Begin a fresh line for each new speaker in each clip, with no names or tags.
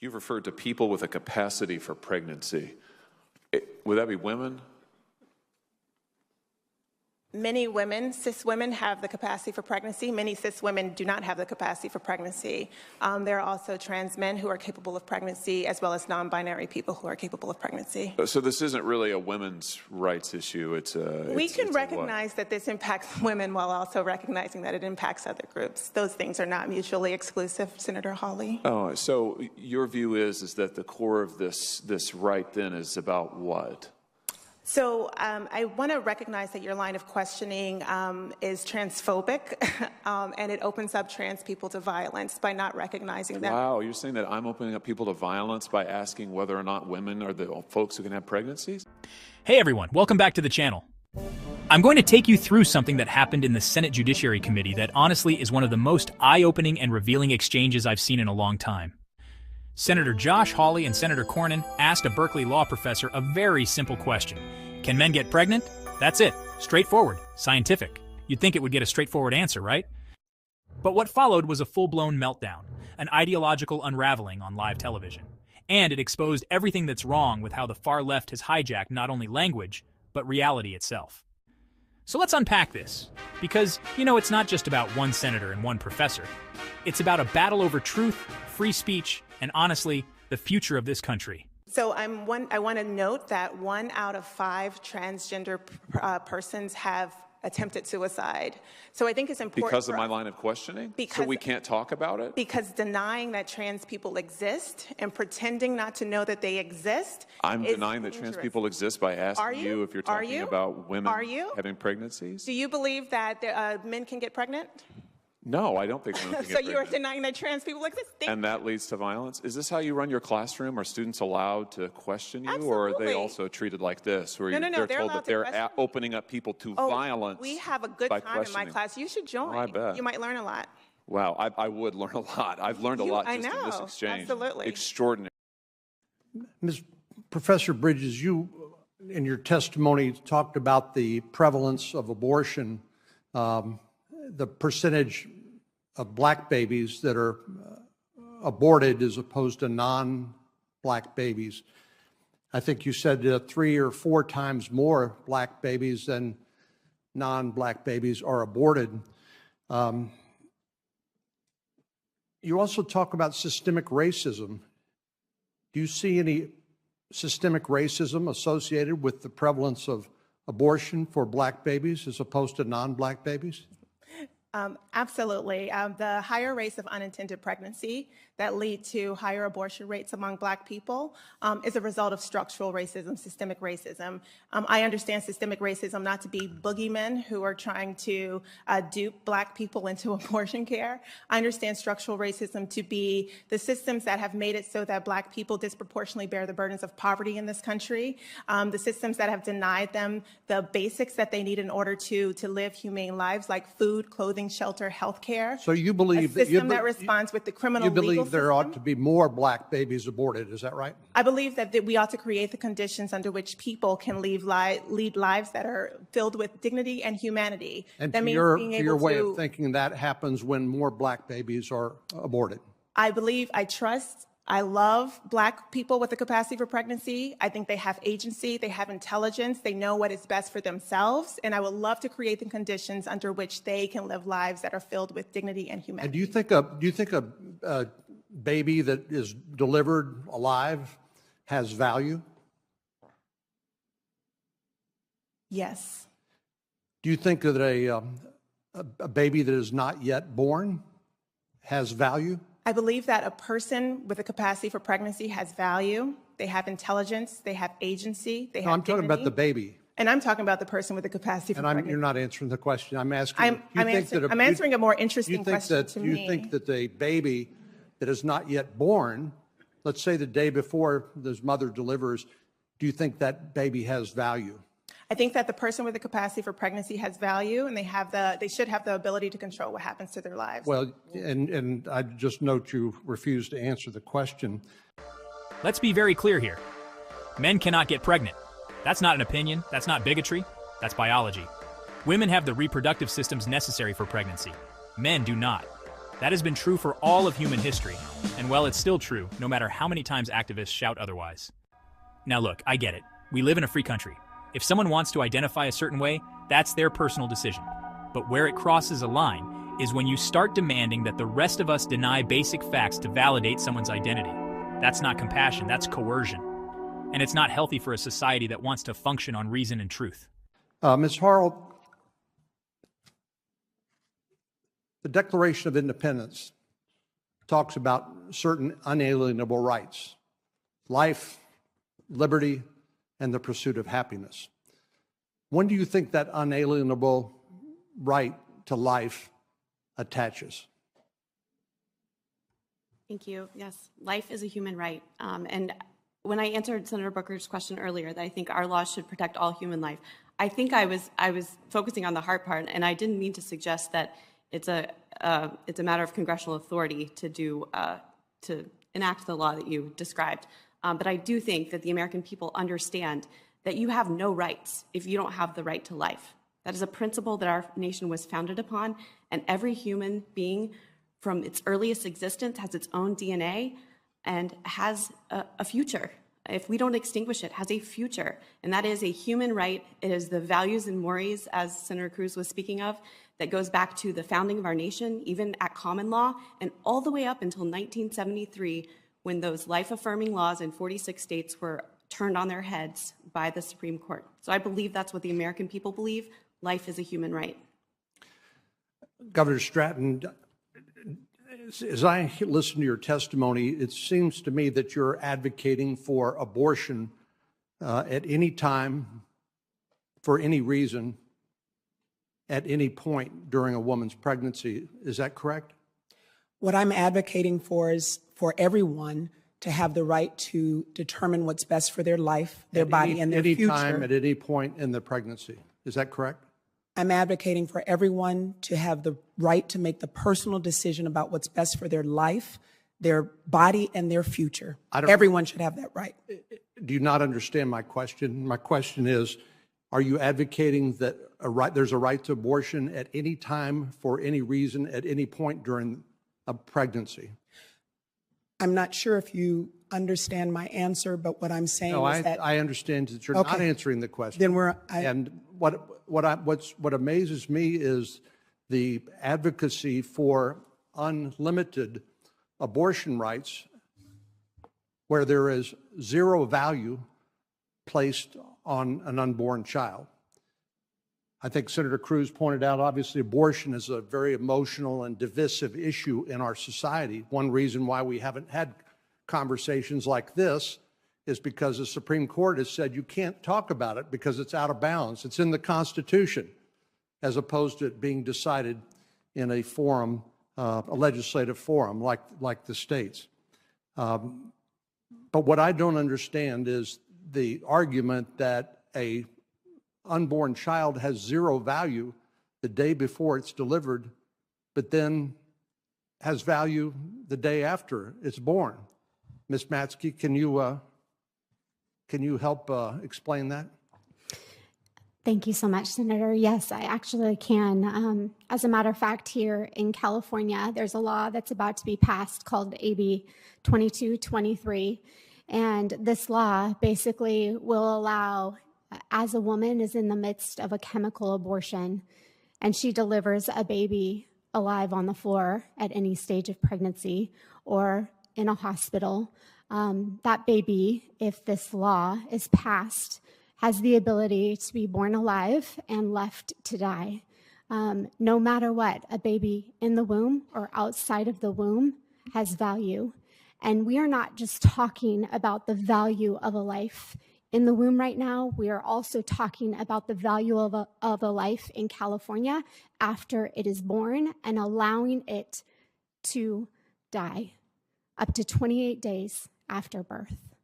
You've referred to people with a capacity for pregnancy. Would that be women?
Many women, cis women, have the capacity for pregnancy. Many cis women do not have the capacity for pregnancy. There are also trans men who are capable of pregnancy, as well as non-binary people who are capable of pregnancy.
So this isn't really a women's rights issue.
We can recognize that this impacts women while also recognizing that it impacts other groups. Those things are not mutually exclusive, Senator Hawley.
Oh, so your view is that the core of this right then is about what?
So I want to recognize that your line of questioning is transphobic, and it opens up trans people to violence by not recognizing that.
Wow, you're saying that I'm opening up people to violence by asking whether or not women are the folks who can have pregnancies?
Hey everyone, welcome back to the channel. I'm going to take you through something that happened in the Senate Judiciary Committee that honestly is one of the most eye-opening and revealing exchanges I've seen in a long time. Senator Josh Hawley and Senator Cornyn asked a Berkeley Law professor a very simple question. Can men get pregnant? That's it. Straightforward. Scientific. You'd think it would get a straightforward answer, right? But what followed was a full-blown meltdown, an ideological unraveling on live television. And it exposed everything that's wrong with how the far left has hijacked not only language, but reality itself. So let's unpack this. Because, it's not just about one senator and one professor. It's about a battle over truth, free speech, and honestly, the future of this country.
So I want to note that 1 out of 5 transgender persons have attempted suicide. So I think it's important.
Because of my line of questioning? So we can't talk about it?
Because denying that trans people exist and pretending not to know that they exist.
I'm denying that trans people exist by asking you if you're talking about women having pregnancies?
Do you believe that men can get pregnant?
No, I don't think women can get pregnant.
So you are denying that trans people exist?
And that leads to violence? Is this how you run your classroom? Are students allowed to question you?
Absolutely.
Or are they also treated like this, where
No,
they're told that they're opening up people to violence?
We have a good time in my class. You should join.
I bet.
You might learn a lot.
Wow, I would learn a lot. I've learned a lot just in this exchange.
Absolutely.
Extraordinary.
Professor Bridges, you, in your testimony, talked about the prevalence of abortion, the percentage of black babies that are aborted as opposed to non-black babies. I think you said 3 or 4 times more black babies than non-black babies are aborted. You also talk about systemic racism. Do you see any systemic racism associated with the prevalence of abortion for black babies as opposed to non-black babies?
Absolutely. The higher rates of unintended pregnancy that lead to higher abortion rates among black people is a result of structural racism, systemic racism. I understand systemic racism not to be boogeymen who are trying to dupe black people into abortion care. I understand structural racism to be the systems that have made it so that black people disproportionately bear the burdens of poverty in this country, the systems that have denied them the basics that they need in order to live humane lives like food, clothing, shelter, health care.
So you believe
a system that responds with the criminal legal system.
There ought to be more black babies aborted, is that right?
I believe that we ought to create the conditions under which people can lead lives that are filled with dignity and humanity.
And
that
to
means
your way of thinking, that happens when more black babies are aborted.
I believe, I love black people with the capacity for pregnancy. I think they have agency, they have intelligence, they know what is best for themselves, and I would love to create the conditions under which they can live lives that are filled with dignity and humanity.
And do you think a baby that is delivered alive has value?
Yes.
Do you think that a baby that is not yet born has value?
I believe that a person with a capacity for pregnancy has value. They have intelligence. They have agency. They have
I'm talking about the baby.
And I'm talking about the person with the capacity for pregnancy.
You're not answering the question. I'm asking.
I'm answering a more interesting question to me.
Do you think that a baby that is not yet born, let's say the day before his mother delivers, do you think that baby has value?
I think that the person with the capacity for pregnancy has value, and they should have the ability to control what happens to their lives.
Well, and I just note you refuse to answer the question.
Let's be very clear here. Men cannot get pregnant. That's not an opinion. That's not bigotry. That's biology. Women have the reproductive systems necessary for pregnancy. Men do not. That has been true for all of human history, and well, it's still true, no matter how many times activists shout otherwise. Now look, I get it. We live in a free country. If someone wants to identify a certain way, that's their personal decision. But where it crosses a line is when you start demanding that the rest of us deny basic facts to validate someone's identity. That's not compassion, that's coercion. And it's not healthy for a society that wants to function on reason and truth.
Ms. Harrell, the Declaration of Independence talks about certain unalienable rights: life, liberty, and the pursuit of happiness. When do you think that unalienable right to life attaches?
Thank you. Yes, life is a human right. And when I answered Senator Booker's question earlier that I think our laws should protect all human life, I think I was focusing on the hard part, and I didn't mean to suggest that it's a matter of congressional authority to enact the law that you described. But I do think that the American people understand that you have no rights if you don't have the right to life. That is a principle that our nation was founded upon, and every human being from its earliest existence has its own DNA and has a future. If we don't extinguish it, has a future. And that is a human right. It is the values and mores, as Senator Cruz was speaking of, that goes back to the founding of our nation, even at common law, and all the way up until 1973, when those life-affirming laws in 46 states were turned on their heads by the Supreme Court. So I believe that's what the American people believe. Life is a human right.
Governor Stratton, as I listen to your testimony, it seems to me that you're advocating for abortion at any time, for any reason, at any point during a woman's pregnancy. Is that correct?
What I'm advocating for is for everyone to have the right to determine what's best for their life, their body, and their future.
Any time, at any point in the pregnancy. Is that correct?
I'm advocating for everyone to have the right to make the personal decision about what's best for their life, their body, and their future. Everyone should have that right.
Do you not understand my question? My question is, are you advocating that there's a right to abortion at any time, for any reason, at any point during a pregnancy?
I'm not sure if you understand my answer, but what I'm saying is that
I understand that you're not answering the question.
Then
what amazes me is the advocacy for unlimited abortion rights, where there is zero value placed on an unborn child. I think Senator Cruz pointed out, obviously, abortion is a very emotional and divisive issue in our society. One reason why we haven't had conversations like this is because the Supreme Court has said you can't talk about it because it's out of bounds. It's in the Constitution, as opposed to it being decided in a forum, a legislative forum like the states. But what I don't understand is the argument that a unborn child has zero value the day before it's delivered, but then has value the day after it's born. Ms. Matzke, can you help explain that?
Thank you so much, Senator. Yes, I actually can. As a matter of fact, here in California, there's a law that's about to be passed called AB 2223. And this law basically will allow, as a woman is in the midst of a chemical abortion and she delivers a baby alive on the floor at any stage of pregnancy or in a hospital, that baby, if this law is passed, has the ability to be born alive and left to die. No matter what, a baby in the womb or outside of the womb has value. And we are not just talking about the value of a life in the womb right now. We are also talking about the value of a life in California after it is born and allowing it to die up to 28 days after birth.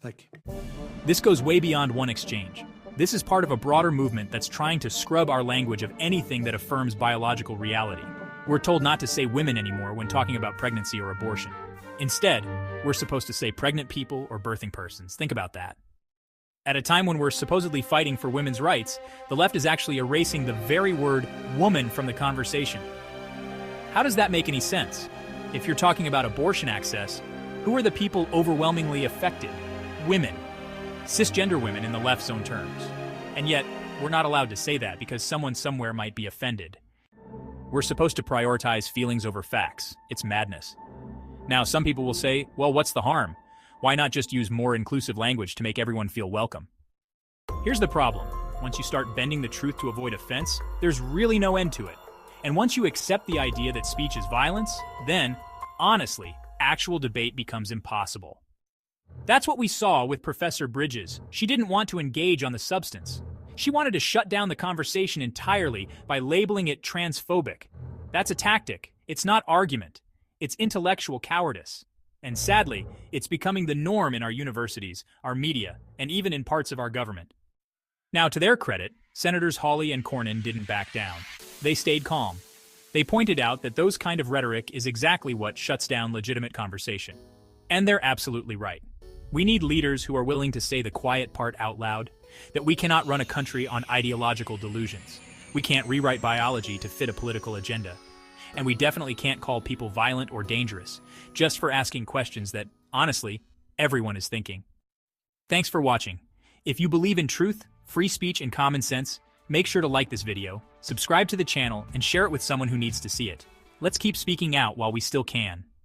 Thank you.
This goes way beyond one exchange. This is part of a broader movement that's trying to scrub our language of anything that affirms biological reality. We're told not to say women anymore when talking about pregnancy or abortion. Instead, we're supposed to say pregnant people or birthing persons. Think about that. At a time when we're supposedly fighting for women's rights, the left is actually erasing the very word woman from the conversation. How does that make any sense? If you're talking about abortion access, who are the people overwhelmingly affected? Women. Cisgender women in the left's own terms. And yet, we're not allowed to say that because someone somewhere might be offended. We're supposed to prioritize feelings over facts. It's madness. Now, some people will say, well, what's the harm? Why not just use more inclusive language to make everyone feel welcome? Here's the problem. Once you start bending the truth to avoid offense, there's really no end to it. And once you accept the idea that speech is violence, then, honestly, actual debate becomes impossible. That's what we saw with Professor Bridges. She didn't want to engage on the substance. She wanted to shut down the conversation entirely by labeling it transphobic. That's a tactic. It's not argument. It's intellectual cowardice. And sadly, it's becoming the norm in our universities, our media, and even in parts of our government. Now, to their credit, Senators Hawley and Cornyn didn't back down. They stayed calm. They pointed out that those kind of rhetoric is exactly what shuts down legitimate conversation. And they're absolutely right. We need leaders who are willing to say the quiet part out loud, that we cannot run a country on ideological delusions. We can't rewrite biology to fit a political agenda. And we definitely can't call people violent or dangerous, just for asking questions that, honestly, everyone is thinking. Thanks for watching. If you believe in truth, free speech, and common sense, make sure to like this video, subscribe to the channel, and share it with someone who needs to see it. Let's keep speaking out while we still can.